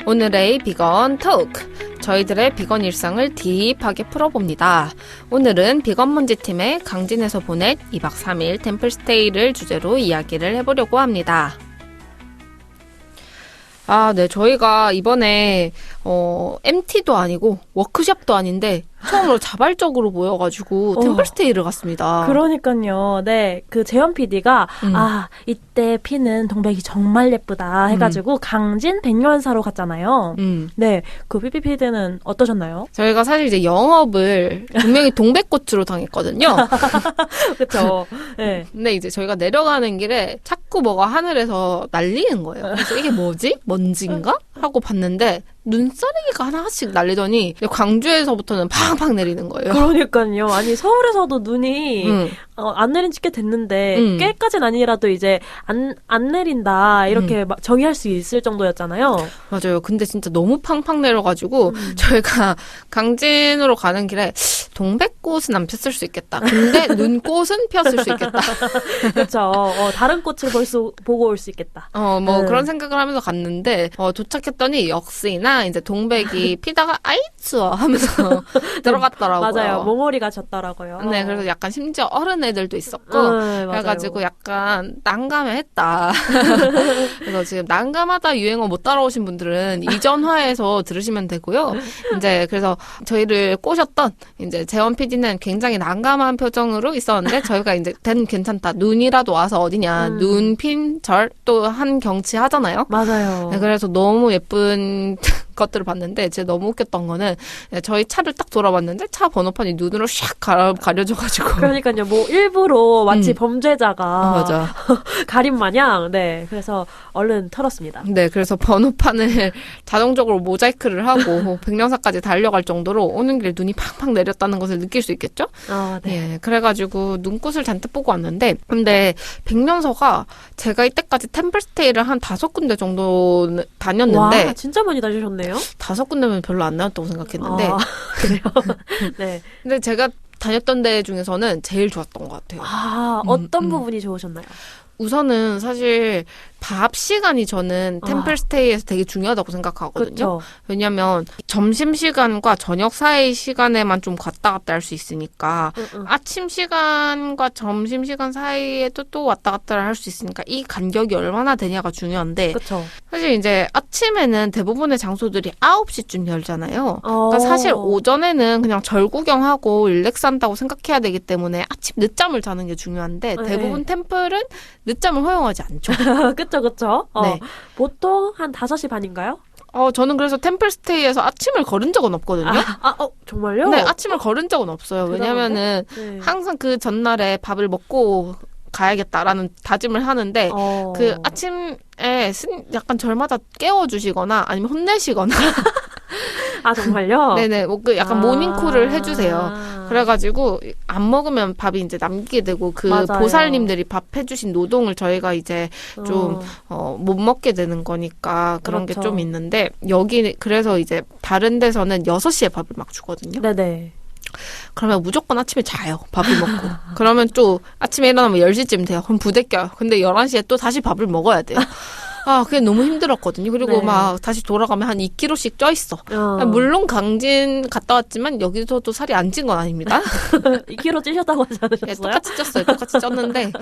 오늘의 비건 토크. 저희들의 비건 일상을 딥하게 풀어봅니다. 오늘은 비건 먼지팀의 강진에서 보낸 2박 3일 템플스테이를 주제로 이야기를 해보려고 합니다. 네, 저희가 이번에 MT도 아니고 워크숍도 아닌데 처음으로 자발적으로 모여가지고 템플스테이를 갔습니다. 그러니까요. 네, 그 재현 PD가 이때 피는 동백이 정말 예쁘다 해가지고 강진 백년사로 갔잖아요. 네, 그 삐삐 PD는 어떠셨나요? 저희가 사실 이제 영업을 분명히 동백꽃으로 당했거든요. 그렇죠. 네. 근데 이제 저희가 내려가는 길에 자꾸 뭐가 하늘에서 날리는 거예요. 그래서 이게 뭐지? 먼지인가? 하고 봤는데 눈사래기가 하나씩 날리더니 광주에서부터는 팡팡 내리는 거예요. 그러니까요. 아니 서울에서도 눈이 안 내린 지 꽤 됐는데 꽤까진 아니라도 이제 안 내린다 이렇게 정의할 수 있을 정도였잖아요. 맞아요. 근데 진짜 너무 팡팡 내려가지고 저희가 강진으로 가는 길에 동백꽃은 안 폈을 수 있겠다. 근데 눈꽃은 폈을 수 있겠다. 그렇죠. 다른 꽃을 보고 올 수 있겠다. 그런 생각을 하면서 갔는데 도착했더니 역시나 이제 동백이 피다가 아이츠어 하면서 들어갔더라고요. 맞아요. 몽골이가 졌더라고요. 네, 그래서 약간 심지어 어른 애들도 있었고 그래가지고 약간 난감했다. 그래서 지금 난감하다 유행어 못 따라오신 분들은 이전화에서 들으시면 되고요. 이제 그래서 저희를 꼬셨던 이제 재원 PD는 굉장히 난감한 표정으로 있었는데 저희가 이제 괜찮다. 눈이라도 와서 어디냐. 눈, 핀, 절 또 한 경치 하잖아요. 맞아요. 네, 그래서 너무 예쁜 것들을 봤는데 제가 너무 웃겼던 거는 저희 차를 딱 돌아봤는데 차 번호판이 눈으로 샥 가려져가지고 그러니까요. 뭐 일부러 마치 범죄자가 맞아. 가림 마냥 그래서 얼른 털었습니다. 네, 그래서 번호판을 자동적으로 모자이크를 하고 백령사까지 달려갈 정도로 오는 길 눈이 팡팡 내렸다는 것을 느낄 수 있겠죠? 네. 예, 그래가지고 눈꽃을 잔뜩 보고 왔는데 근데 백령서가 제가 이때까지 템플스테이를 한 5군데 정도 다녔는데 와, 진짜 많이 다니셨네요. 5군데면 별로 안 나왔다고 생각했는데 그래요? 네. 근데 제가 다녔던 데 중에서는 제일 좋았던 것 같아요. 어떤 부분이 좋으셨나요? 우선은 사실 밥 시간이 저는 템플스테이에서 되게 중요하다고 생각하거든요. 그쵸. 왜냐면 점심시간과 저녁 사이 시간에만 좀 왔다 갔다 할 수 있으니까 아침 시간과 점심시간 사이에도 또 왔다 갔다 할 수 있으니까 이 간격이 얼마나 되냐가 중요한데 그쵸. 사실 이제 아침에는 대부분의 장소들이 9시쯤 열잖아요. 그러니까 사실 오전에는 그냥 절 구경하고 릴렉스 한다고 생각해야 되기 때문에 아침 늦잠을 자는 게 중요한데 대부분 템플은 늦잠을 허용하지 않죠. 그쵸. 네. 보통 한 5시 반인가요? 저는 그래서 템플스테이에서 아침을 걸은 적은 없거든요. 정말요? 네, 아침을 걸은 적은 없어요. 왜냐면은 항상 그 전날에 밥을 먹고 가야겠다라는 다짐을 하는데 그 아침에 약간 절마다 깨워주시거나 아니면 혼내시거나 정말요? 네네, 뭐 그 약간 모닝콜을 해주세요. 그래가지고 안 먹으면 밥이 이제 남기게 되고 그 맞아요. 보살님들이 밥 해주신 노동을 저희가 이제 좀 못 먹게 되는 거니까 그런 게 좀 있는데 여기 그래서 이제 다른 데서는 6시에 밥을 막 주거든요. 네네. 그러면 무조건 아침에 자요. 밥을 먹고. 그러면 또 아침에 일어나면 10시쯤 돼요. 그럼 부대껴요. 근데 11시에 또 다시 밥을 먹어야 돼요. 그게 너무 힘들었거든요. 그리고 막 다시 돌아가면 한 2kg씩 쪄 있어. 물론 강진 갔다 왔지만 여기서도 살이 안 찐 건 아닙니다. 2kg 찌셨다고 하지 않으셨어요? 네, 똑같이 쪘어요. 똑같이 쪘는데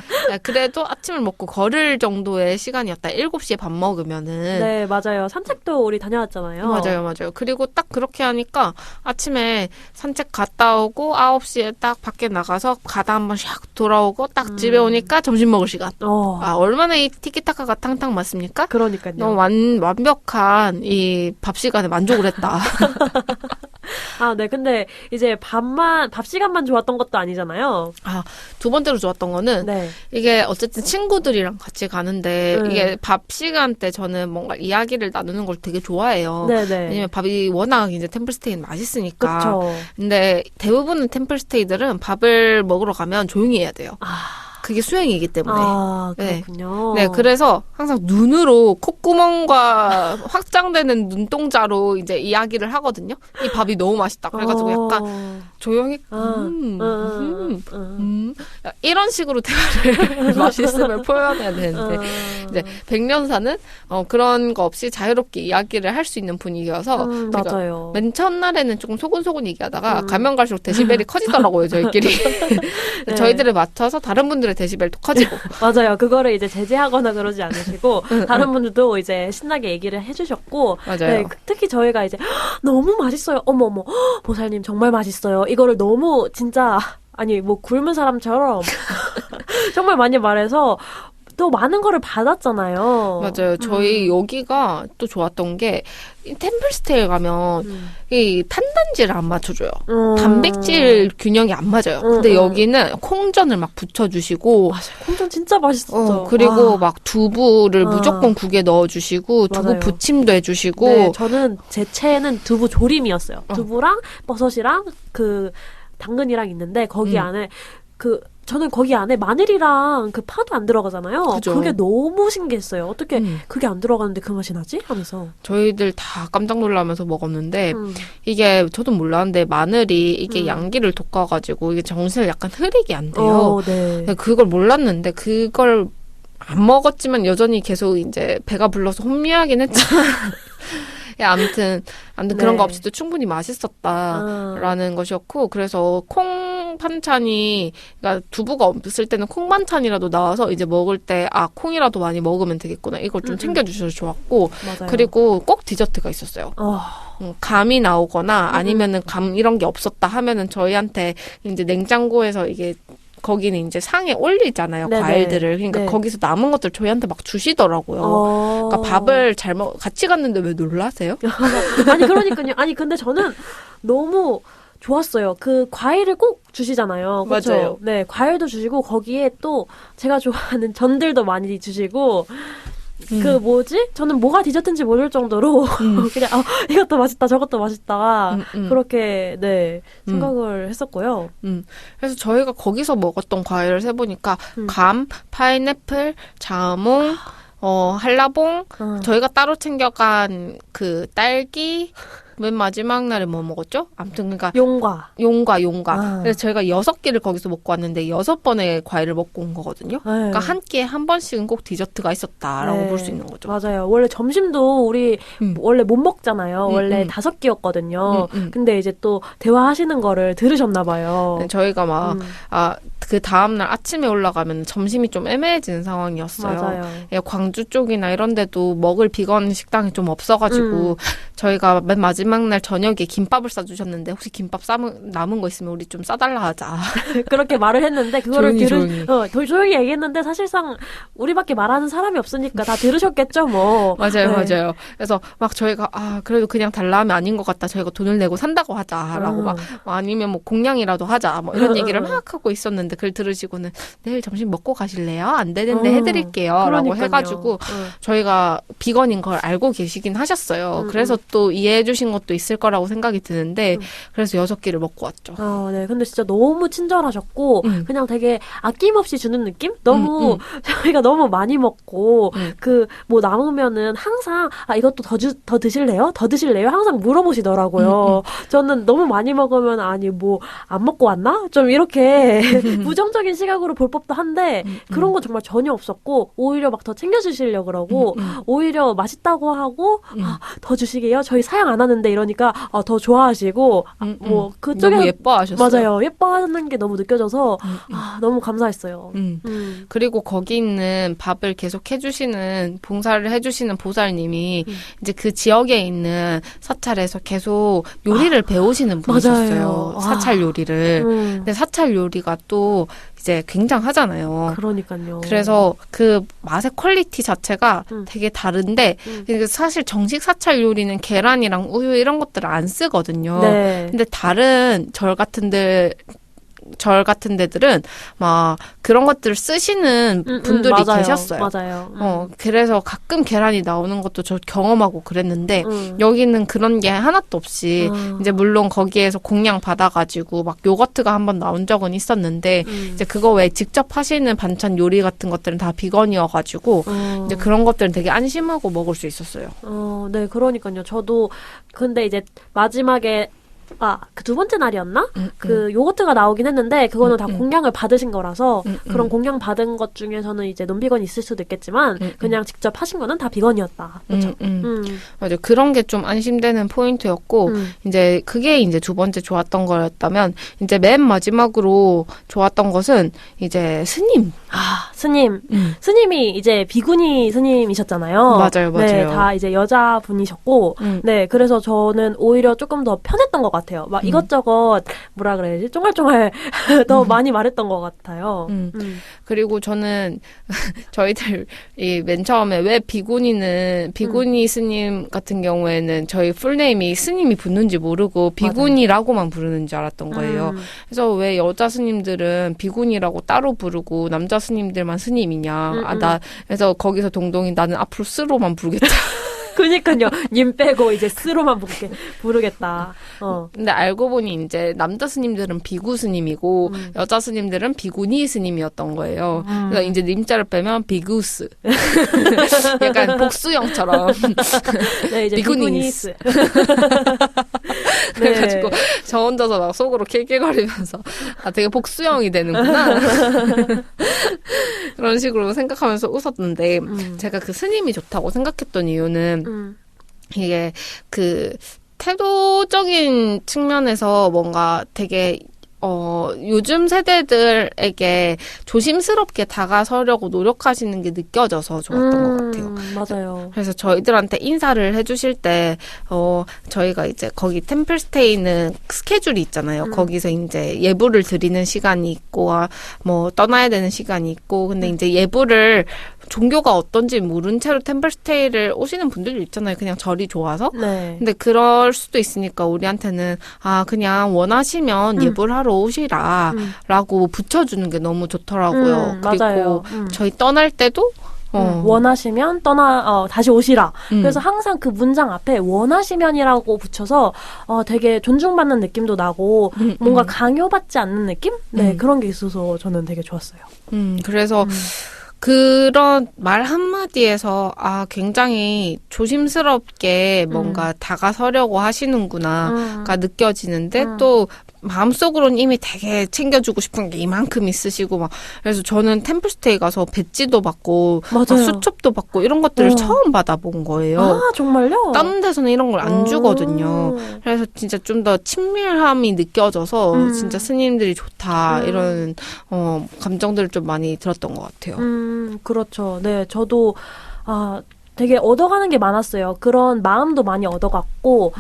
그래도 아침을 먹고 걸을 정도의 시간이었다. 7시에 밥 먹으면은. 네, 맞아요. 산책도 우리 다녀왔잖아요. 맞아요. 그리고 딱 그렇게 하니까 아침에 산책 갔다 오고 9시에 딱 밖에 나가서 가다 한번 샥 돌아오고 딱 집에 오니까 점심 먹을 시간. 얼마나 이 티키타카가 탕탕 맞습니까? 그러니까요. 너무 완벽한 이 밥 시간에 만족을 했다. 네. 근데 이제 밥 시간만 좋았던 것도 아니잖아요. 두 번째로 좋았던 거는 이게 어쨌든 친구들이랑 같이 가는데 이게 밥 시간 때 저는 뭔가 이야기를 나누는 걸 되게 좋아해요. 네네. 왜냐면 밥이 워낙 이제 템플스테이는 맛있으니까. 그쵸. 근데 대부분의 템플스테이들은 밥을 먹으러 가면 조용히 해야 돼요. 그게 수행이기 때문에. 그렇군요. 네, 그래서 항상 눈으로 콧구멍과 확장되는 눈동자로 이제 이야기를 하거든요. 이 밥이 너무 맛있다. 그래가지고 약간 조용히 이런 식으로 대화를 맛있음을 표현해야 되는데 이제 백년사는 그런 거 없이 자유롭게 이야기를 할 수 있는 분위기여서 맞아요. 맨 첫날에는 조금 소곤소곤 얘기하다가 가면 갈수록 데시벨이 커지더라고요. 저희끼리. 네. 저희들을 맞춰서 다른 분들의 데시벨도 커지고. 맞아요. 그거를 이제 제재하거나 그러지 않으시고 다른 분들도 이제 신나게 얘기를 해주셨고 맞아요. 네, 특히 저희가 이제 너무 맛있어요. 어머 보살님 정말 맛있어요. 이거를 너무 진짜 아니 뭐 굶은 사람처럼 정말 많이 말해서 또 많은 거를 받았잖아요. 맞아요. 저희 여기가 또 좋았던 게 템플스테이 가면 이 탄단지를 안 맞춰줘요. 단백질 균형이 안 맞아요. 근데 여기는 콩전을 막 붙여주시고 맞아요. 콩전 진짜 맛있었죠. 그리고 막 두부를 무조건 국에 넣어주시고 두부 맞아요. 부침도 해주시고 네, 저는 제 채는 두부 조림이었어요. 두부랑 버섯이랑 그 당근이랑 있는데 거기 안에 저는 거기 안에 마늘이랑 그 파도 안 들어가잖아요. 그죠. 그게 너무 신기했어요. 어떻게 그게 안 들어가는데 그 맛이 나지? 하면서. 저희들 다 깜짝 놀라면서 먹었는데 이게 저도 몰랐는데 마늘이 이게 양기를 돋궈가지고 이게 정신을 약간 흐리게 안 돼요. 네. 그걸 몰랐는데 그걸 안 먹었지만 여전히 계속 이제 배가 불러서 혼미하긴 했지만 아무튼 그런 거 없이도 충분히 맛있었다라는 것이었고 그래서 콩 반찬이 그러니까 두부가 없을 때는 콩 반찬이라도 나와서 이제 먹을 때 콩이라도 많이 먹으면 되겠구나 이걸 좀 챙겨주셔서 좋았고 맞아요. 그리고 꼭 디저트가 있었어요. 감이 나오거나 아니면은 감 이런 게 없었다 하면은 저희한테 이제 냉장고에서 이게 거기는 이제 상에 올리잖아요. 네네. 과일들을. 그러니까 거기서 남은 것들 저희한테 막 주시더라고요. 그러니까 밥을 같이 갔는데 왜 놀라세요? 아니 그러니까요. 아니 근데 저는 너무 좋았어요. 그 과일을 꼭 주시잖아요. 그렇죠? 맞아요. 네, 과일도 주시고 거기에 또 제가 좋아하는 전들도 많이 주시고 그 뭐지? 저는 뭐가 디저트인지 모를 정도로 그냥 이것도 맛있다 저것도 맛있다 그렇게 생각을 했었고요. 그래서 저희가 거기서 먹었던 과일을 세보니까 감, 파인애플, 자몽, 한라봉, 저희가 따로 챙겨간 그 딸기, 맨 마지막 날에 뭐 먹었죠? 아무튼 그러니까 용과. 그래서 저희가 6끼를 거기서 먹고 왔는데 6번의 과일을 먹고 온 거거든요. 그러니까 한 끼에 한 번씩은 꼭 디저트가 있었다라고 볼 수 있는 거죠. 맞아요. 원래 점심도 우리 원래 못 먹잖아요. 원래 5끼였거든요. 근데 이제 또 대화하시는 거를 들으셨나 봐요. 네, 저희가 막 그 다음날 아침에 올라가면 점심이 좀 애매해지는 상황이었어요. 맞아요. 예, 광주 쪽이나 이런 데도 먹을 비건 식당이 좀 없어가지고 저희가 맨 마지막 날 저녁에 김밥을 싸주셨는데 혹시 김밥 남은 거 있으면 우리 좀 싸달라 하자. 그렇게 말을 했는데 그거를 조용히 얘기했는데 사실상 우리밖에 말하는 사람이 없으니까 다 들으셨겠죠 뭐. 맞아요. 그래서 막 저희가 그래도 그냥 달라 하면 아닌 것 같다. 저희가 돈을 내고 산다고 하자라고 막 아니면 뭐 공양이라도 하자 뭐 이런 얘기를 막 하고 있었는데 그걸 들으시고는 내일 점심 먹고 가실래요? 안 되는데 해드릴게요. 라고 해가지고 저희가 비건인 걸 알고 계시긴 하셨어요. 그래서 또 이해해 주신 것도 있을 거라고 생각이 드는데 그래서 6끼를 먹고 왔죠. 네. 근데 진짜 너무 친절하셨고 그냥 되게 아낌없이 주는 느낌? 너무 저희가 너무 많이 먹고 그 뭐 남으면은 항상 이것도 더 드실래요? 더 드실래요? 항상 물어보시더라고요. 저는 너무 많이 먹으면 아니 뭐 안 먹고 왔나? 좀 이렇게 부정적인 시각으로 볼 법도 한데 그런 건 정말 전혀 없었고 오히려 막 더 챙겨주시려고 그러고 오히려 맛있다고 하고 더 주시게요? 저희 사양 안 하는데 이러니까 더 좋아하시고 뭐 그쪽에 너무 예뻐하셨어요. 맞아요. 예뻐하는 게 너무 느껴져서 너무 감사했어요. 그리고 거기 있는 밥을 계속 해주시는 봉사를 해주시는 보살님이 이제 그 지역에 있는 사찰에서 계속 요리를 배우시는 분이셨어요. 사찰 요리를. 근데 사찰 요리가 또 이제 굉장하잖아요. 그러니까요. 그래서 그 맛의 퀄리티 자체가 되게 다른데 사실 정식 사찰 요리는 계란이랑 우유 이런 것들을 안 쓰거든요. 네. 근데 다른 절 같은 데들은 막 그런 것들을 쓰시는 분들이 맞아요. 계셨어요. 맞아요. 그래서 가끔 계란이 나오는 것도 저 경험하고 그랬는데 여기는 그런 게 하나도 없이 이제 물론 거기에서 공양 받아가지고 막 요거트가 한번 나온 적은 있었는데 이제 그거 외에 직접 하시는 반찬 요리 같은 것들은 다 비건이어가지고 이제 그런 것들은 되게 안심하고 먹을 수 있었어요. 네, 그러니까요. 저도 근데 이제 마지막에 그 두 번째 날이었나? 그 요거트가 나오긴 했는데 그거는 다 공양을 받으신 거라서 그런 공양 받은 것 중에서는 이제 논비건이 있을 수도 있겠지만 그냥 직접 하신 거는 다 비건이었다. 그렇죠? 맞아요. 그런 게 좀 안심되는 포인트였고 이제 그게 이제 두 번째 좋았던 거였다면 이제 맨 마지막으로 좋았던 것은 이제 스님. 스님이 이제 비구니 스님이셨잖아요. 맞아요. 네, 다 이제 여자분이셨고 네, 그래서 저는 오히려 조금 더 편했던 것 같아요. 막 이것저것 뭐라 그래야지 쫑알쫑알 더 많이 말했던 것 같아요. 그리고 저는 저희들이 맨 처음에 왜 비구니 스님 같은 경우에는 저희 풀네임이 스님이 붙는지 모르고 비구니라고만 부르는 줄 알았던 거예요. 그래서 왜 여자 스님들은 비구니라고 따로 부르고 남자 스님들만 스님이냐. 그래서 거기서 동동이 나는 앞으로 스로만 부르겠다. 그니까요. 님 빼고 이제 스로만 부르겠다. 근데 알고 보니 이제 남자 스님들은 비구 스님이고 여자 스님들은 비구니 스님이었던 거예요. 그래서 이제 님자를 빼면 비구스. 약간 복수형처럼. 네, 이제 비구니스. 그래가지고 저 혼자서 막 속으로 킬킬거리면서 되게 복수형이 되는구나. 그런 식으로 생각하면서 웃었는데 제가 그 스님이 좋다고 생각했던 이유는 이게 그 태도적인 측면에서 뭔가 되게 요즘 세대들에게 조심스럽게 다가서려고 노력하시는 게 느껴져서 좋았던 것 같아요. 맞아요. 그래서 저희들한테 인사를 해주실 때, 저희가 이제 거기 템플스테이는 스케줄이 있잖아요. 거기서 이제 예불을 드리는 시간이 있고, 뭐 떠나야 되는 시간이 있고, 근데 이제 예불을 종교가 어떤지 모른 채로 템플스테이를 오시는 분들도 있잖아요. 그냥 절이 좋아서. 네. 근데 그럴 수도 있으니까 우리한테는 그냥 원하시면 예불하러 오시라 라고 붙여주는 게 너무 좋더라고요. 그리고 맞아요. 저희 떠날 때도 원하시면 다시 오시라. 그래서 항상 그 문장 앞에 원하시면이라고 붙여서 되게 존중받는 느낌도 나고 뭔가 강요받지 않는 느낌? 네, 그런 게 있어서 저는 되게 좋았어요. 그래서 그런 말 한마디에서 굉장히 조심스럽게 뭔가 다가서려고 하시는구나가 느껴지는데 또 마음속으로는 이미 되게 챙겨주고 싶은 게 이만큼 있으시고 막 그래서 저는 템플스테이 가서 배지도 받고 막 수첩도 받고 이런 것들을 처음 받아본 거예요. 정말요? 다른 데서는 이런 걸 안 주거든요. 그래서 진짜 좀 더 친밀함이 느껴져서 진짜 스님들이 좋다 이런 감정들을 좀 많이 들었던 것 같아요. 그렇죠. 네, 저도 되게 얻어가는 게 많았어요. 그런 마음도 많이 얻어갔고,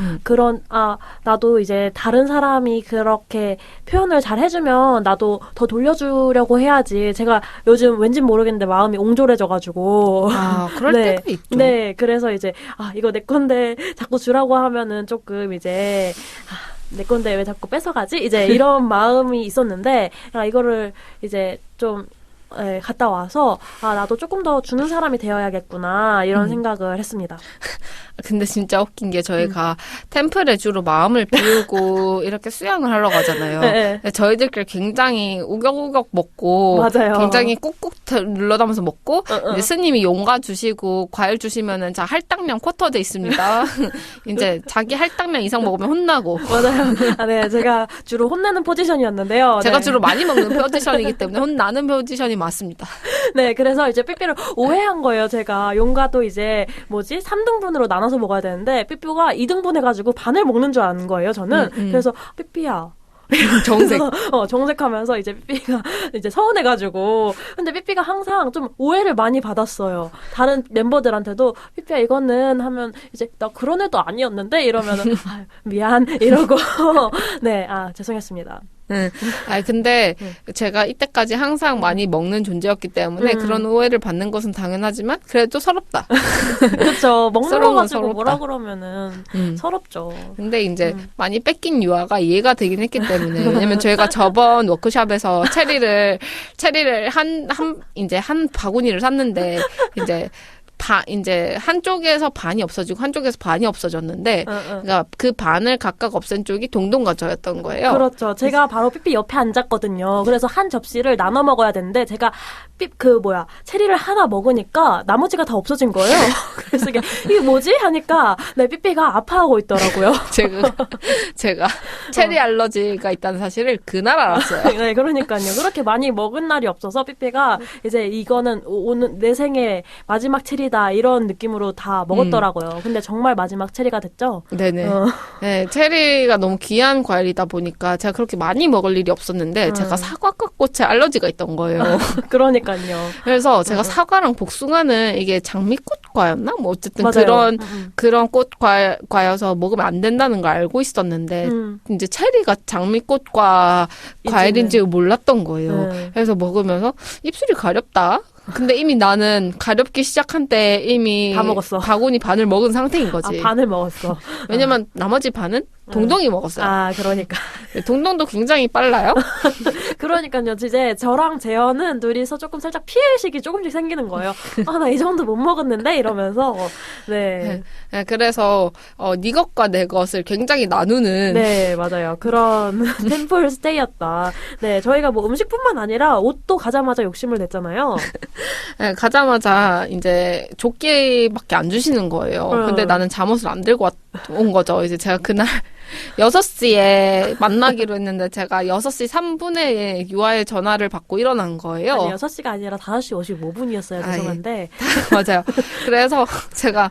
나도 이제 다른 사람이 그렇게 표현을 잘 해주면 나도 더 돌려주려고 해야지. 제가 요즘 왠지 모르겠는데 마음이 옹졸해져가지고. 그럴 네, 때도 있죠. 네, 그래서 이제, 이거 내 건데 자꾸 주라고 하면은 조금 이제, 내 건데 왜 자꾸 뺏어가지? 이제 이런 마음이 있었는데, 이거를 이제 좀, 갔다 와서 나도 조금 더 주는 사람이 되어야겠구나 이런 생각을 했습니다. 근데 진짜 웃긴 게 저희가 템플에 주로 마음을 비우고 이렇게 수양을 하러 가잖아요. 네. 저희들끼리 굉장히 우격우격 먹고 맞아요. 굉장히 꾹꾹 눌러담아서 먹고 이제 스님이 용가 주시고 과일 주시면은 자 할당량 쿼터돼 있습니다. 이제 자기 할당량 이상 먹으면 혼나고. 맞아요. 네, 제가 주로 혼내는 포지션이었는데요. 제가 네. 주로 많이 먹는 포지션이기 때문에 혼나는 포지션이 맞습니다. 네, 그래서 이제 삐삐를 오해한 거예요. 제가 용가도 이제 3등분으로 나눠서 먹어야 되는데 삐삐가 2등분 해가지고 반을 먹는 줄 아는 거예요. 저는 그래서 삐삐야. 정색. 정색하면서 이제 삐삐가 이제 서운해가지고. 근데 삐삐가 항상 좀 오해를 많이 받았어요. 다른 멤버들한테도 삐삐야 이거는 하면 이제 나 그런 애도 아니었는데 이러면은 미안 이러고 네, 죄송했습니다. 근데 제가 이때까지 항상 많이 먹는 존재였기 때문에 그런 오해를 받는 것은 당연하지만 그래도 서럽다. 그렇죠. 먹는 거 가지고 서럽다. 뭐라 그러면은 서럽죠. 근데 이제 많이 뺏긴 유아가 이해가 되긴 했기 때문에 왜냐면 저희가 저번 워크숍에서 체리를 한 바구니를 샀는데 이제 이제 한쪽에서 반이 없어지고 한쪽에서 반이 없어졌는데, 그러니까 그 반을 각각 없앤 쪽이 동동과 저였던 거예요. 그렇죠. 제가 바로 삐삐 옆에 앉았거든요. 그래서 한 접시를 나눠 먹어야 되는데, 제가 체리를 하나 먹으니까 나머지가 다 없어진 거예요. 그래서 이게 뭐지? 하니까, 네, 삐삐가 아파하고 있더라고요. 제가 체리 알러지가 있다는 사실을 그날 알았어요. 네, 그러니까요. 그렇게 많이 먹은 날이 없어서 삐삐가 이제 이거는 오늘 내 생애 마지막 체리다 이런 느낌으로 다 먹었더라고요. 근데 정말 마지막 체리가 됐죠? 네네. 네, 체리가 너무 귀한 과일이다 보니까 제가 그렇게 많이 먹을 일이 없었는데 제가 사과과 꽃에 알러지가 있던 거예요. 그러니까요. 그래서 제가 사과랑 복숭아는 이게 장미꽃과였나? 뭐 어쨌든 맞아요. 그런 꽃과여서 먹으면 안 된다는 걸 알고 있었는데 이제 체리가 장미꽃과 과일인지 몰랐던 거예요. 그래서 먹으면서 입술이 가렵다. 근데 이미 나는 가렵기 시작한 때 이미 다 먹었어. 바구니 반을 먹은 상태인 거지. 아, 반을 먹었어. 왜냐면 나머지 반은 동동이 먹었어요. 아, 그러니까. 동동도 굉장히 빨라요. 그러니까요. 이제 저랑 재현은 둘이서 조금 살짝 피해의식이 조금씩 생기는 거예요. 아, 나 이 정도 못 먹었는데? 이러면서. 네. 네, 그래서 네 것과 내 것을 굉장히 나누는. 네, 맞아요. 그런 템플 스테이였다. 네, 저희가 뭐 음식뿐만 아니라 옷도 가자마자 욕심을 냈잖아요. 네, 가자마자 이제 조끼밖에 안 주시는 거예요. 근데 나는 잠옷을 안 들고 온 거죠. 이제 제가 그날 6시에 만나기로 했는데 제가 6시 3분에 유아의 전화를 받고 일어난 거예요. 아니, 6시가 아니라 5시 55분이었어요. 죄송한데. 맞아요. 그래서 제가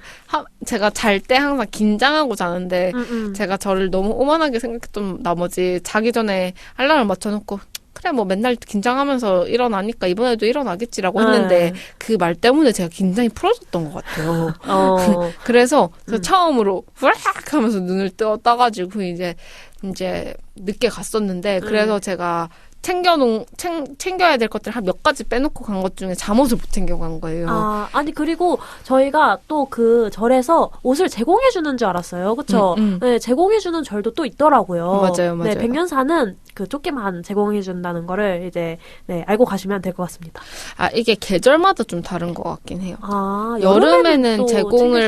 잘 때 항상 긴장하고 자는데 제가 저를 너무 오만하게 생각했던 나머지 자기 전에 알람을 맞춰놓고 그래 뭐 맨날 긴장하면서 일어나니까 이번에도 일어나겠지라고 했는데 그 말 때문에 제가 긴장이 풀어졌던 것 같아요. 그래서 처음으로 후락 하면서 눈을 떠가지고 이제 늦게 갔었는데 그래서 제가 챙겨야 될 것들 한 몇 가지 빼놓고 간 것 중에 잠옷을 못 챙겨간 거예요. 아니, 그리고 저희가 또 그 절에서 옷을 제공해주는 줄 알았어요. 그쵸? 네, 제공해주는 절도 또 있더라고요. 맞아요. 네, 백년사는 그 조끼만 제공해준다는 거를 이제, 네, 알고 가시면 될 것 같습니다. 아, 이게 계절마다 좀 다른 것 같긴 해요. 아, 여름에는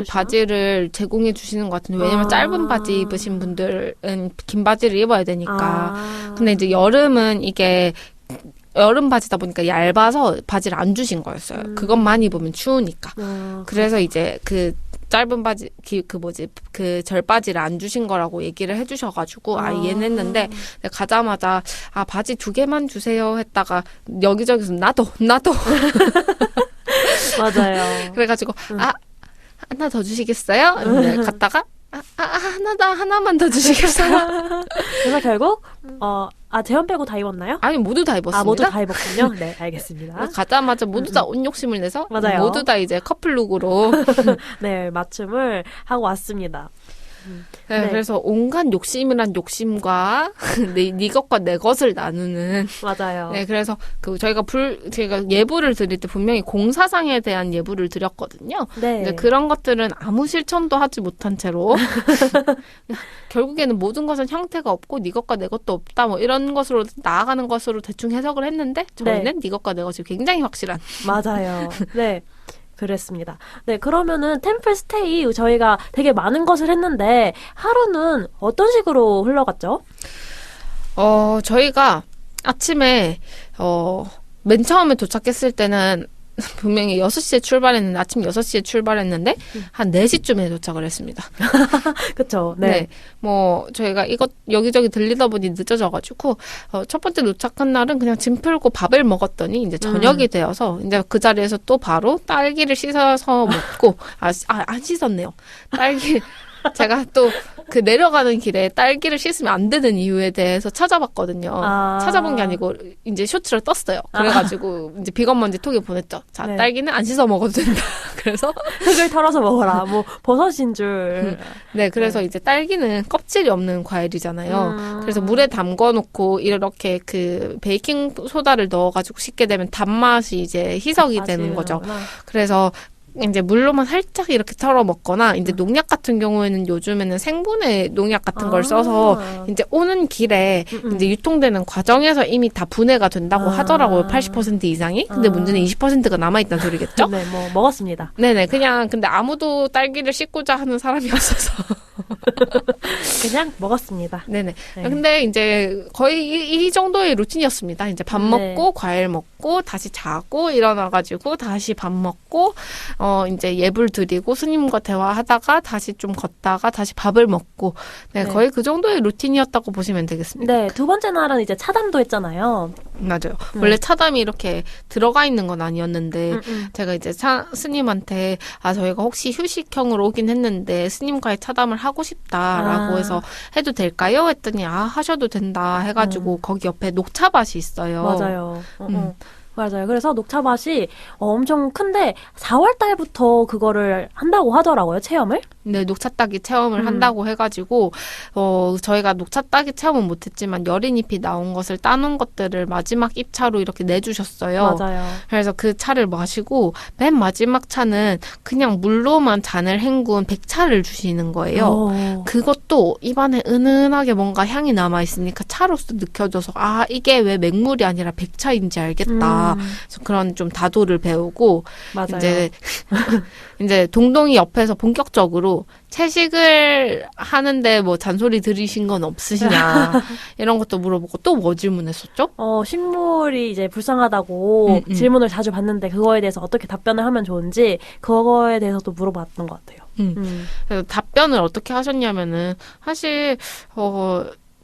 바지를 제공해 주시는 것 같은데, 왜냐면 짧은 바지 입으신 분들은 긴 바지를 입어야 되니까. 근데 이제 여름은 이게 여름 바지다 보니까 얇아서 바지를 안 주신 거였어요. 그것만 입으면 추우니까. 그래서 이제 그 짧은 바지, 그 절바지를 안 주신 거라고 얘기를 해주셔가지고, 이해했는데, 가자마자, 바지 2개만 주세요 했다가, 여기저기서 나도. 맞아요. 그래가지고, 하나 더 주시겠어요? 갔다가, 하나만 더 주시겠어요? 그래서 결국, 재현 빼고 다 입었나요? 아니, 모두 다 입었습니다. 모두 다 입었군요. 네, 알겠습니다. 가자마자 모두 다 옷 욕심을 내서, 맞아요. 모두 다 이제 커플룩으로. 네, 맞춤을 하고 왔습니다. 네, 그래서 온갖 욕심이란 욕심과 네 것과 내 것을 나누는. 맞아요. 네, 그래서 저희가 예부를 드릴 때 분명히 공사상에 대한 예부를 드렸거든요. 네. 근데 그런 것들은 아무 실천도 하지 못한 채로 결국에는 모든 것은 형태가 없고 네 것과 내 것도 없다. 뭐 이런 것으로 나아가는 것으로 대충 해석을 했는데 저희는 네 것과 내 것이 굉장히 확실한. 맞아요. 네. 그랬습니다. 네, 그러면은 템플 스테이 저희가 되게 많은 것을 했는데 하루는 어떤 식으로 흘러갔죠? 저희가 아침에 맨 처음에 도착했을 때는 분명히 6시에 출발했는데 아침 6시에 출발했는데 한 4시쯤에 도착을 했습니다. 그렇죠. 네. 뭐 저희가 여기저기 들리다 보니 늦어져가지고 첫 번째 도착한 날은 그냥 짐 풀고 밥을 먹었더니 이제 저녁이 되어서 이제 그 자리에서 또 바로 딸기를 씻어서 먹고 안 씻었네요. 제가 또 그 내려가는 길에 딸기를 씻으면 안 되는 이유에 대해서 찾아봤거든요. 찾아본 게 아니고 이제 쇼츠를 떴어요. 그래가지고 이제 비건 먼지 톡에 보냈죠. 자, 네. 딸기는 안 씻어 먹어도 된다. 그래서 흙을 털어서 먹어라. 뭐 버섯인 줄. 네, 그래서 이제 딸기는 껍질이 없는 과일이잖아요. 그래서 물에 담궈놓고 이렇게 그 베이킹 소다를 넣어가지고 씻게 되면 단맛이 이제 희석이 되는 거죠. 그래서 이제 물로만 살짝 이렇게 썰어 먹거나 이제 농약 같은 경우에는 요즘에는 생분해 농약 같은 걸 써서 이제 오는 길에 이제 유통되는 과정에서 이미 다 분해가 된다고 하더라고요. 80% 이상이. 근데 문제는 20%가 남아있다는 소리겠죠? 네, 뭐 먹었습니다. 네네. 그냥 근데 아무도 딸기를 씻고자 하는 사람이 없어서 그냥 먹었습니다. 네네. 네. 근데 이제 거의 이 정도의 루틴이었습니다. 이제 밥 먹고 과일 먹고 다시 자고 일어나가지고 다시 밥 먹고 이제 예불 드리고 스님과 대화하다가 다시 좀 걷다가 다시 밥을 먹고 네, 거의 그 정도의 루틴이었다고 보시면 되겠습니다. 네, 두 번째 날은 이제 차담도 했잖아요. 맞아요. 원래 차담이 이렇게 들어가 있는 건 아니었는데 제가 이제 스님한테 저희가 혹시 휴식형으로 오긴 했는데 스님과의 차담을 하고 싶다라고 해서 해도 될까요? 했더니 하셔도 된다 해가지고 거기 옆에 녹차밭이 있어요. 맞아요. 맞아요. 그래서 녹차밭이 엄청 큰데 4월 달부터 그거를 한다고 하더라고요. 체험을. 네, 녹차 따기 체험을 한다고 해가지고 저희가 녹차 따기 체험은 못했지만 여린 잎이 나온 것을 따는 것들을 마지막 잎차로 이렇게 내주셨어요. 맞아요. 그래서 그 차를 마시고 맨 마지막 차는 그냥 물로만 잔을 헹군 백차를 주시는 거예요. 그것도 입안에 은은하게 뭔가 향이 남아있으니까 차로서 느껴져서 이게 왜 맹물이 아니라 백차인지 알겠다. 그래서 그런 좀 다도를 배우고 맞아요. 이제 동동이 옆에서 본격적으로 채식을 하는데 뭐 잔소리 들으신 건 없으시냐 이런 것도 물어보고 또 뭐 질문했었죠? 식물이 이제 불쌍하다고 질문을 자주 받는데 그거에 대해서 어떻게 답변을 하면 좋은지 그거에 대해서도 물어봤던 것 같아요. 그래서 답변을 어떻게 하셨냐면은 사실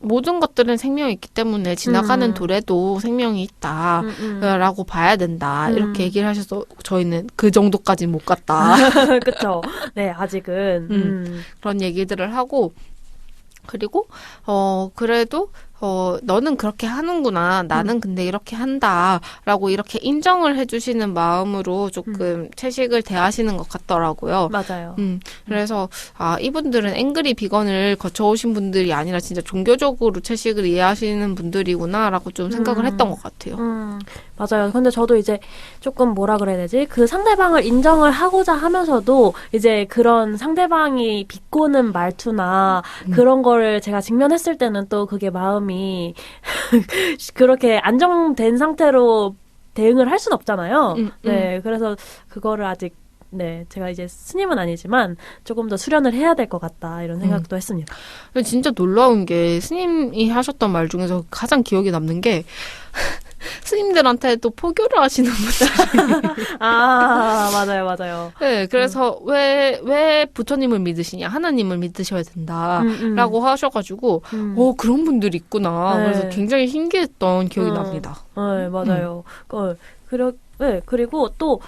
모든 것들은 생명이 있기 때문에 지나가는 돌에도 생명이 있다 라고 봐야 된다 이렇게 얘기를 하셔서 저희는 그 정도까지는 못 갔다. 그렇죠. 네, 아직은 그런 얘기들을 하고 그리고 그래도 너는 그렇게 하는구나. 나는 근데 이렇게 한다라고 이렇게 인정을 해주시는 마음으로 조금 채식을 대하시는 것 같더라고요. 맞아요. 그래서 이분들은 앵그리 비건을 거쳐오신 분들이 아니라 진짜 종교적으로 채식을 이해하시는 분들이구나라고 좀 생각을 했던 것 같아요. 맞아요. 근데 저도 이제 조금 뭐라 그래야 되지? 그 상대방을 인정을 하고자 하면서도 이제 그런 상대방이 비꼬는 말투나 그런 거를 제가 직면했을 때는 또 그게 마음이 그렇게 안정된 상태로 대응을 할 순 없잖아요. 네, 그래서 그거를 아직 제가 이제 스님은 아니지만 조금 더 수련을 해야 될 것 같다 이런 생각도 했습니다. 진짜 놀라운 게 스님이 하셨던 말 중에서 가장 기억에 남는 게 스님들한테 또 포교를 하시는 분들이 맞아요. 네, 그래서 왜 부처님을 믿으시냐 하나님을 믿으셔야 된다라고 하셔가지고 그런 분들이 있구나. 네. 그래서 굉장히 신기했던 기억이 납니다. 네, 맞아요. 그리고 또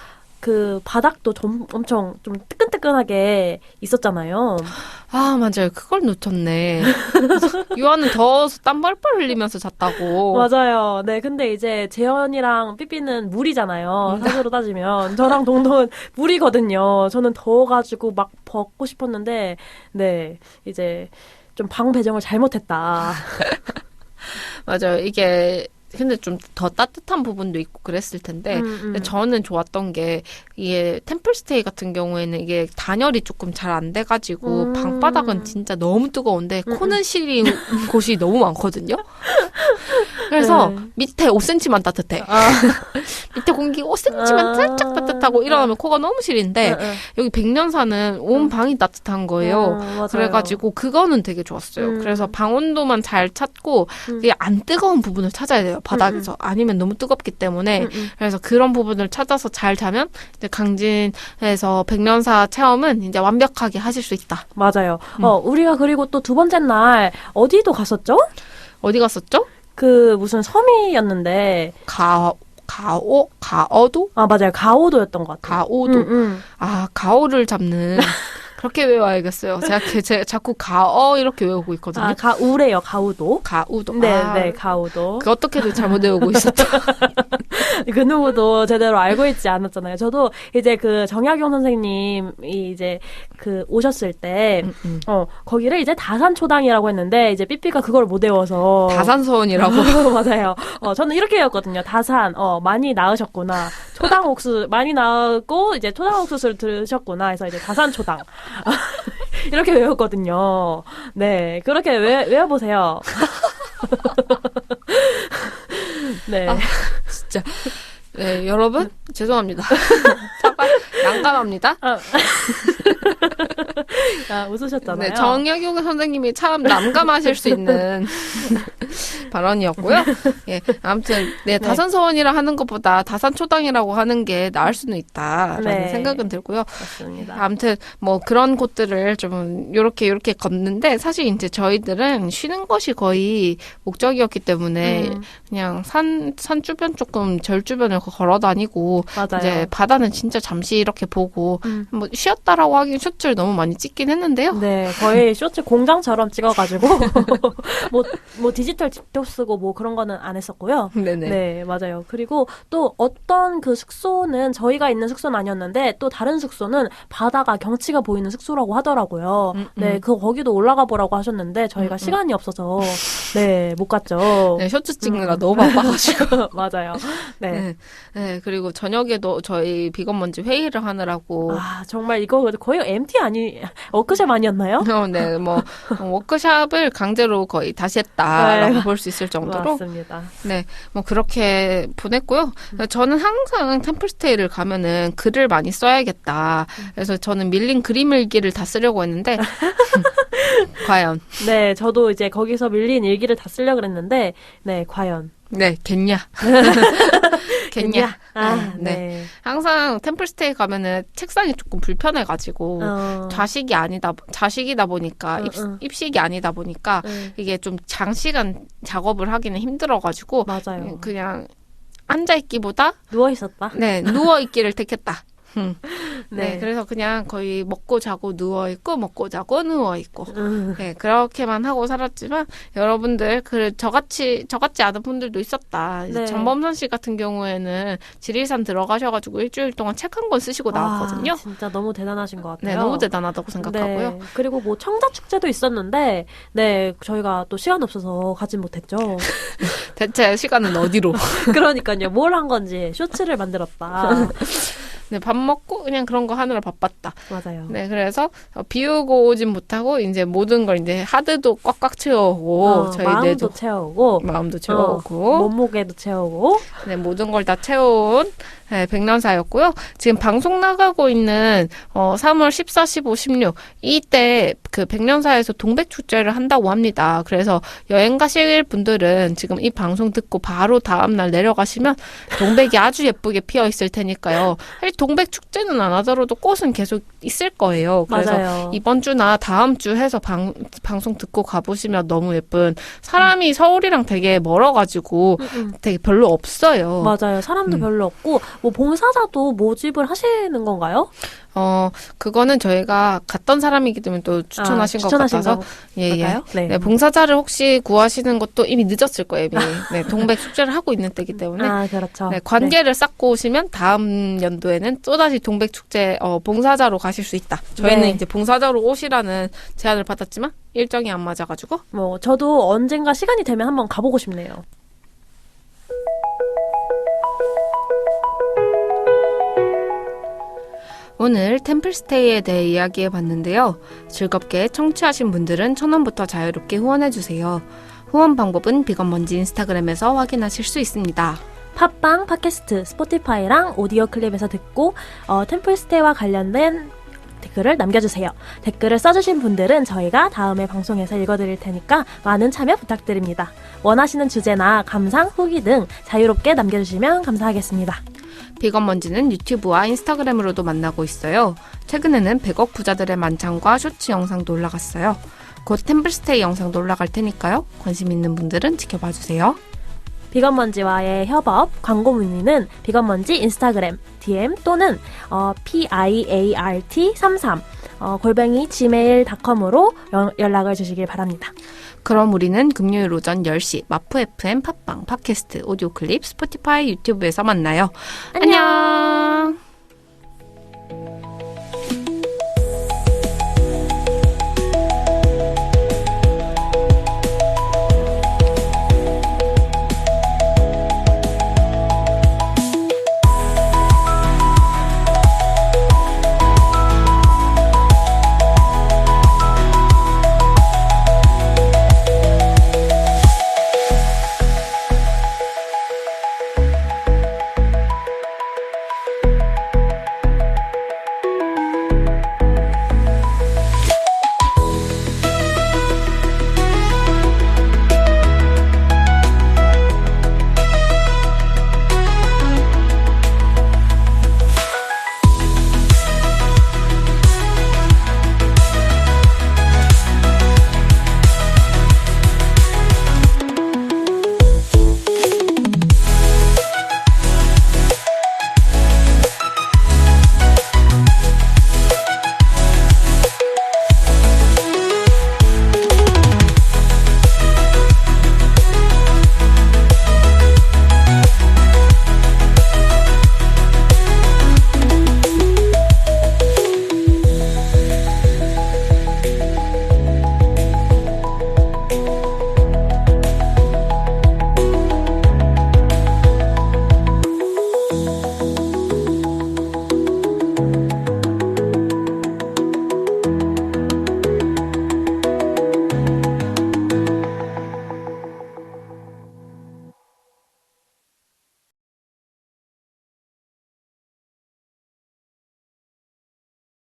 그 바닥도 엄청 좀 뜨끈뜨끈하게 있었잖아요. 맞아요. 그걸 놓쳤네. 유아는 더워서 땀 뻘뻘 흘리면서 잤다고. 맞아요. 네, 근데 이제 재현이랑 삐삐는 물이잖아요. 색으로 따지면. 저랑 동동은 물이거든요. 저는 더워가지고 막 벗고 싶었는데, 네, 이제 좀 방 배정을 잘못했다. 맞아요. 이게 근데 좀 더 따뜻한 부분도 있고 그랬을 텐데 근데 저는 좋았던 게 이게 템플스테이 같은 경우에는 이게 단열이 조금 잘 안 돼가지고 방바닥은 진짜 너무 뜨거운데 코는 시린 곳이 너무 많거든요. 그래서 밑에 5cm만 따뜻해. 밑에 공기 5cm만 살짝 따뜻하고 일어나면 코가 너무 시린데 여기 백년사는 온 방이 따뜻한 거예요. 그래가지고 그거는 되게 좋았어요. 그래서 방 온도만 잘 찾고 이게 안 뜨거운 부분을 찾아야 돼요. 바닥에서. 아니면 너무 뜨겁기 때문에. 그래서 그런 부분을 찾아서 잘 자면 이제 강진에서 백년사 체험은 이제 완벽하게 하실 수 있다. 맞아요. 우리가 그리고 또 두 번째 날 어디도 갔었죠? 어디 갔었죠? 그 무슨 섬이었는데 가오도? 맞아요. 가오도였던 것 같아요. 가오도. 가오를 잡는 그렇게 외워야겠어요. 제가 자꾸 가어 이렇게 외우고 있거든요. 아, 가우래요. 가우도. 가우도. 네, 네, 가우도. 그 어떻게든 잘못 외우고 있었다. 그 누구도 제대로 알고 있지 않았잖아요. 저도 이제 그 정약용 선생님이 이제 그 오셨을 때, 거기를 이제 다산초당이라고 했는데, 이제 삐삐가 그걸 못 외워서. 다산서원이라고? 맞아요. 저는 이렇게 외웠거든요. 다산, 많이 낳으셨구나. 초당옥수, 많이 낳고, 이제 초당옥수수를 드셨구나 해서 이제 다산초당. 이렇게 외웠거든요. 네. 그렇게 외워보세요. 네. 아, 진짜. 네, 여러분, 죄송합니다. 잠깐, 난감합니다. 아, 웃으셨잖아요. 네, 정약용 선생님이 참 난감하실 수 있는 발언이었고요. 예, 아무튼, 네, 다산서원이라 하는 것보다 다산초당이라고 하는 게 나을 수는 있다라는 네. 생각은 들고요. 맞습니다. 아무튼, 뭐, 그런 곳들을 좀, 요렇게 걷는데, 사실 이제 저희들은 쉬는 것이 거의 목적이었기 때문에, 그냥 산 주변 조금, 절 주변을 걸어 다니고, 맞아요. 이제 바다는 진짜 잠시 이렇게 보고, 뭐, 쉬었다라고 하긴 셔츠를 너무 많이 찍긴 했는데요. 네, 거의 쇼츠 공장처럼 찍어가지고 뭐 디지털 집도 쓰고 뭐 그런 거는 안 했었고요. 네네. 네, 맞아요. 그리고 또 어떤 그 숙소는 저희가 있는 숙소는 아니었는데 또 다른 숙소는 바다가 경치가 보이는 숙소라고 하더라고요. 네, 거기도 올라가 보라고 하셨는데 저희가 시간이 없어서 네, 못 갔죠. 네, 셔츠 찍느라 너무 바빠가지고. 맞아요. 네. 네. 네, 그리고 저녁에도 저희 비건 먼지 회의를 하느라고. 아, 정말 이거 거의 MT 워크숍 아니었나요? 네, 뭐, 워크숍을 강제로 거의 다시 했다라고 볼 수 있을 정도로. 맞습니다. 네, 뭐, 그렇게 보냈고요. 저는 항상 템플스테이를 가면은 글을 많이 써야겠다. 그래서 저는 밀린 그림 일기를 다 쓰려고 했는데, 과연. 네, 저도 이제 거기서 밀린 일기를 다 쓰려고 그랬는데, 네, 과연. 네, 겠냐. 겠냐. 아, 네. 네. 항상 템플스테이 가면은 책상이 조금 불편해가지고, 자식이다 보니까, 입식이 아니다 보니까, 이게 좀 장시간 작업을 하기는 힘들어가지고, 맞아요. 그냥 앉아있기보다, 누워있었다. 네, 누워있기를 택했다. 네. 그래서 그냥 거의 먹고 자고 누워있고, 먹고 자고 누워있고. 네, 그렇게만 하고 살았지만, 여러분들, 저같지 않은 분들도 있었다. 네. 전범선 씨 같은 경우에는 지리산 들어가셔가지고 일주일 동안 책 한 권 쓰시고 나왔거든요. 진짜 너무 대단하신 것 같아요. 네, 너무 대단하다고 생각하고요. 네. 그리고 뭐 청자축제도 있었는데, 네, 저희가 또 시간 없어서 가진 못했죠. 대체 시간은 어디로? 그러니까요. 뭘 한 건지 쇼츠를 만들었다. 네, 밥 먹고 그냥 그런 거 하느라 바빴다. 맞아요. 네, 그래서 비우고 오진 못하고 이제 모든 걸 이제 하드도 꽉꽉 채워오고 마음도 채우고 마음도 채워오고 몸무게도 채우고 네, 모든 걸 다 채워온 네, 백년사였고요. 지금 방송 나가고 있는 3월 14, 15, 16 이때 그 백년사에서 동백축제를 한다고 합니다. 그래서 여행 가실 분들은 지금 이 방송 듣고 바로 다음날 내려가시면 동백이 아주 예쁘게 피어 있을 테니까요. 사실 동백축제는 안 하더라도 꽃은 계속 있을 거예요. 그래서 맞아요. 이번 주나 다음 주 해서 방송 듣고 가보시면 너무 예쁜 사람이 서울이랑 되게 멀어가지고 되게 별로 없어요. 맞아요. 사람도 별로 없고 뭐 봉사자도 모집을 하시는 건가요? 그거는 저희가 갔던 사람이기 때문에 또 추천하신 것 같아서. 예. 네. 네, 봉사자를 혹시 구하시는 것도 이미 늦었을 거예요, 이미. 네, 동백 축제를 하고 있는 때이기 때문에. 아, 그렇죠. 네, 관계를 쌓고 오시면 다음 연도에는 또다시 동백 축제, 봉사자로 가실 수 있다. 저희는 이제 봉사자로 오시라는 제안을 받았지만 일정이 안 맞아가지고. 뭐, 저도 언젠가 시간이 되면 한번 가보고 싶네요. 오늘 템플스테이에 대해 이야기해봤는데요. 즐겁게 청취하신 분들은 1,000원부터 자유롭게 후원해주세요. 후원 방법은 비건먼지 인스타그램에서 확인하실 수 있습니다. 팟빵, 팟캐스트, 스포티파이랑 오디오 클립에서 듣고 템플스테이와 관련된 댓글을 남겨주세요. 댓글을 써주신 분들은 저희가 다음에 방송에서 읽어드릴 테니까 많은 참여 부탁드립니다. 원하시는 주제나 감상, 후기 등 자유롭게 남겨주시면 감사하겠습니다. 비건먼지는 유튜브와 인스타그램으로도 만나고 있어요. 최근에는 100억 부자들의 만찬과 쇼츠 영상도 올라갔어요. 곧 템플스테이 영상도 올라갈 테니까요. 관심 있는 분들은 지켜봐주세요. 비건먼지와의 협업, 광고 문의는 비건먼지 인스타그램, DM 또는 PIART33 gmail.com으로 연락을 주시길 바랍니다. 그럼 우리는 금요일 오전 10시 마프 FM 팟빵 팟캐스트 오디오 클립 스포티파이 유튜브에서 만나요. 안녕.